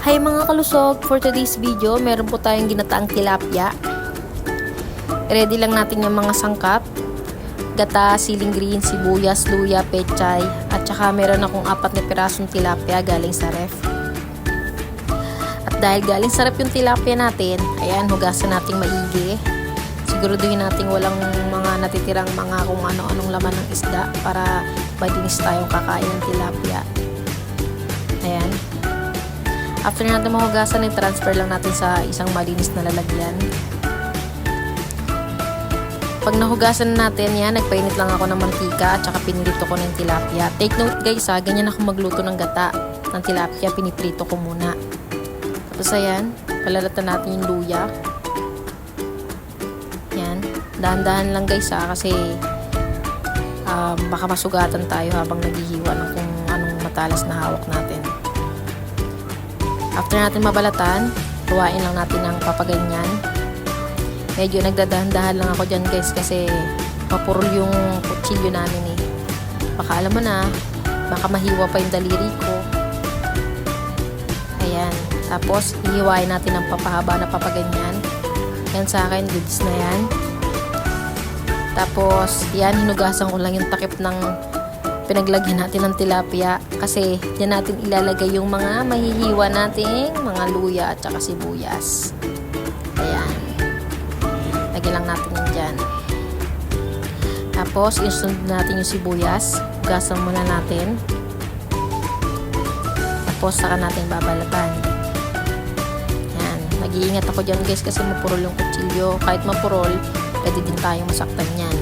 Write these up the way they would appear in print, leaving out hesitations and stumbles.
Hi mga kalusog, for today's video, meron po tayong ginataang tilapia. Ready lang natin yung mga sangkap. Gata, siling green, sibuyas, luya, pechay, at saka meron akong 4 na pirasong tilapia galing sa ref. At dahil galing sa ref yung tilapia natin, ayan, hugasan natin maigi. Siguraduhin natin walang mga natitirang mga kung ano-anong laman ng isda para madinis tayong kakain ng tilapia. Ayan. After natin mahugasan, i-transfer lang natin sa isang malinis na lalagyan. Pag nahugasan natin yan, nagpainit lang ako ng mantika at saka pinirito ko ng tilapia. Take note guys ha, ganyan ako magluto ng gata ng tilapia, piniprito ko muna. Tapos ayan, palalatan natin yung luya. Yan, dahan-dahan lang guys ha, kasi baka masugatan tayo habang naghihiwa ng kung anong matalas na hawak natin. After natin mabalatan, tuwain lang natin ng papaganyan. Medyo nagdadahan-dahan lang ako dyan guys kasi mapurol yung kutsilyo namin eh. Baka alam mo na, baka mahiwa pa yung daliri ko. Ayan. Tapos, hihiwain natin ng papahaba na papaganyan. Yan sa akin, goods na yan. Tapos, yan, hinugasan ko lang yung takip ng pinaglagyan natin ng tilapia kasi diyan natin ilalagay yung mga mahihiwa nating mga luya at saka sibuyas. Ayan. Lagyan lang natin yan dyan. Tapos, isunod natin yung sibuyas. Hugasan muna natin. Tapos, saka natin babalatan. Ayan. Nag-iingat ako dyan guys kasi mapurol yung kutsilyo. Kahit mapurol, pwede din tayong masaktan yan.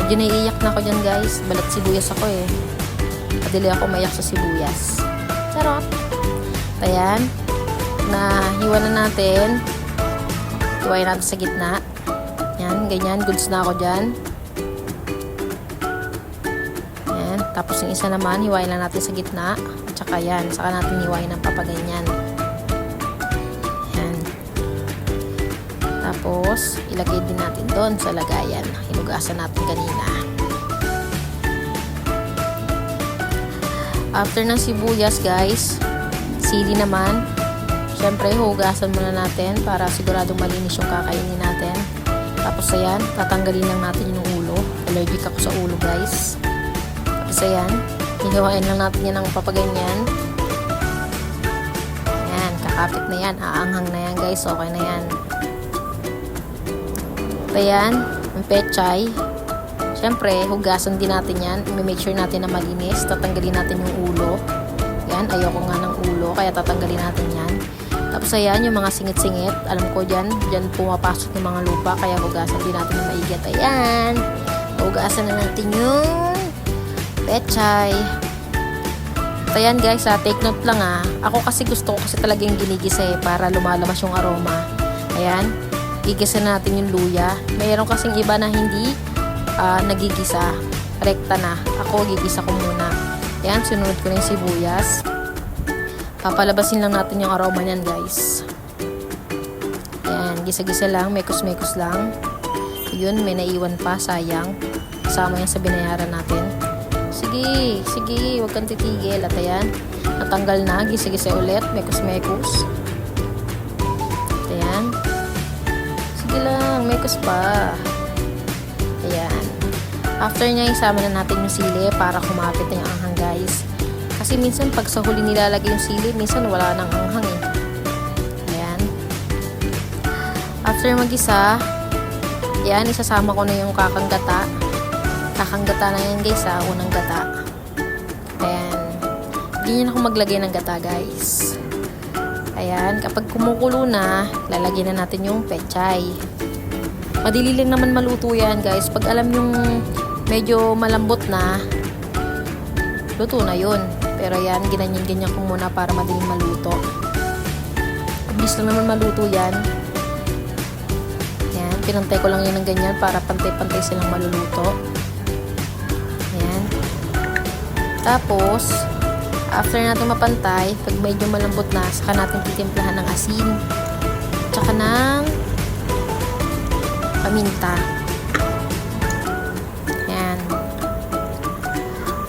Medyo naiiyak na ako dyan guys. Balat sibuyas ako eh. Padili ako maiyak sa sibuyas. Charot! Ayan. Nahiwa na natin. Hiwain natin sa gitna. Yan, ganyan. Goods na ako dyan. Yan. Tapos yung isa naman, hiwain lang natin sa gitna. At saka yan. Saka natin hiwain ng papaganyan. Yan. Tapos, ilagay din natin doon sa lagayan. Hinugasan natin kanina. After ng sibuyas, guys, sili naman. Siyempre, hugasan muna natin para siguradong malinis yung kakainin natin. Tapos, ayan, tatanggalin lang natin yung ulo. Allergic ako sa ulo, guys. Tapos, ayan, hihiwain lang natin yan ng papaganyan. Ayan, kakapit na yan. Aanghang na yan, guys. Okay na yan. Ayan, ang pechay. Siyempre, hugasan din natin yan. I-make sure natin na malinis. Tatanggalin natin yung ulo. Yan, ayoko nga ng ulo, kaya tatanggalin natin yan. Tapos ayan, yung mga singit-singit. Alam ko dyan pumapasok yung mga lupa, kaya hugasan din natin yung maigit. Ayan, hugasan na natin yung pechay. At ayan guys, take note lang Ako kasi gusto ko kasi talagang ginigisa para lumalabas yung aroma. Ayan. Gigisa natin yung luya. Mayroon kasing iba na hindi nagigisa. Rekta na. Ako, gigisa ko muna. Ayan, sunod ko na yung sibuyas. Papalabasin lang natin yung aroma niyan, guys. Ayan, gisa-gisa lang. Mekos-mekos lang. Yun, may naiwan pa. Sayang. Kasama yan sa binayaran natin. Sige, sige. Huwag kang titigil. At ayan, natanggal na. Gisa-gisa ulit. Mekos-mekos. Ayan. Lang, mekos pa. Ayan. After niya, isama na natin yung sili para kumapit na yung anghang, guys. Kasi minsan, pag sa huli nilalagay yung sili, minsan wala nang anghang eh. Ayan. After mag-isa, ayan, isasama ko na yung kakanggata. Kakanggata na yan, guys, unang gata. Ayan. Ganyan ako maglagay ng gata, guys. Ayan, kapag kumukulo na, lalagyan na natin yung pechay. Madali lang naman maluto yan, guys. Pag alam yung medyo malambot na, luto na yun. Pero ayan, ginanyan-ganyan ko muna para madaling maluto. Mabilis lang naman maluto yan. Ayan, pinantay ko lang yun ng ganyan para pantay-pantay silang maluluto. Ayan. Tapos, after natin mapantay, pag medyo malambot na, saka natin titimplahan ng asin. Tsaka ng paminta. Ayan.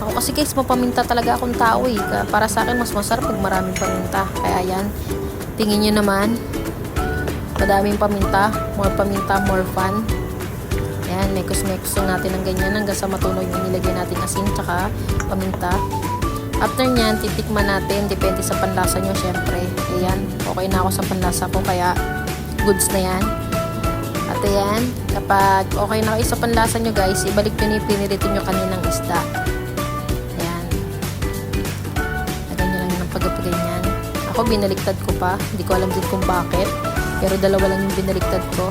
Ako Kasi guys, mapaminta talaga akong tao eh. Para sa akin, mas masarap pag maraming paminta. Kaya yan, tingin nyo naman, madaming paminta. More paminta, more fun. Ayan, mekos-mekos natin ng ganyan hanggang sa matunaw yung nilagay natin asin tsaka paminta. After nyan, titikman natin. Depende sa panlasa nyo, syempre. Ayan, okay na ako sa panlasa ko, kaya goods na yan. At ayan, kapag okay na kayo sa panlasa nyo guys, ibalik nyo na yung pinirito nyo kaninang isda. Ayan. Lagyan nyo lang ng pagkapaganyan. Ako, binaliktad ko pa. Hindi ko alam din kung bakit. Pero dalawa lang yung binaliktad ko.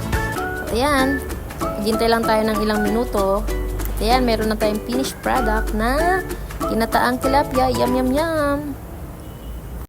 At ayan, maghintay lang tayo ng ilang minuto. At ayan, meron na tayong finished product na ginataang tilapia. Yum, yum, yum!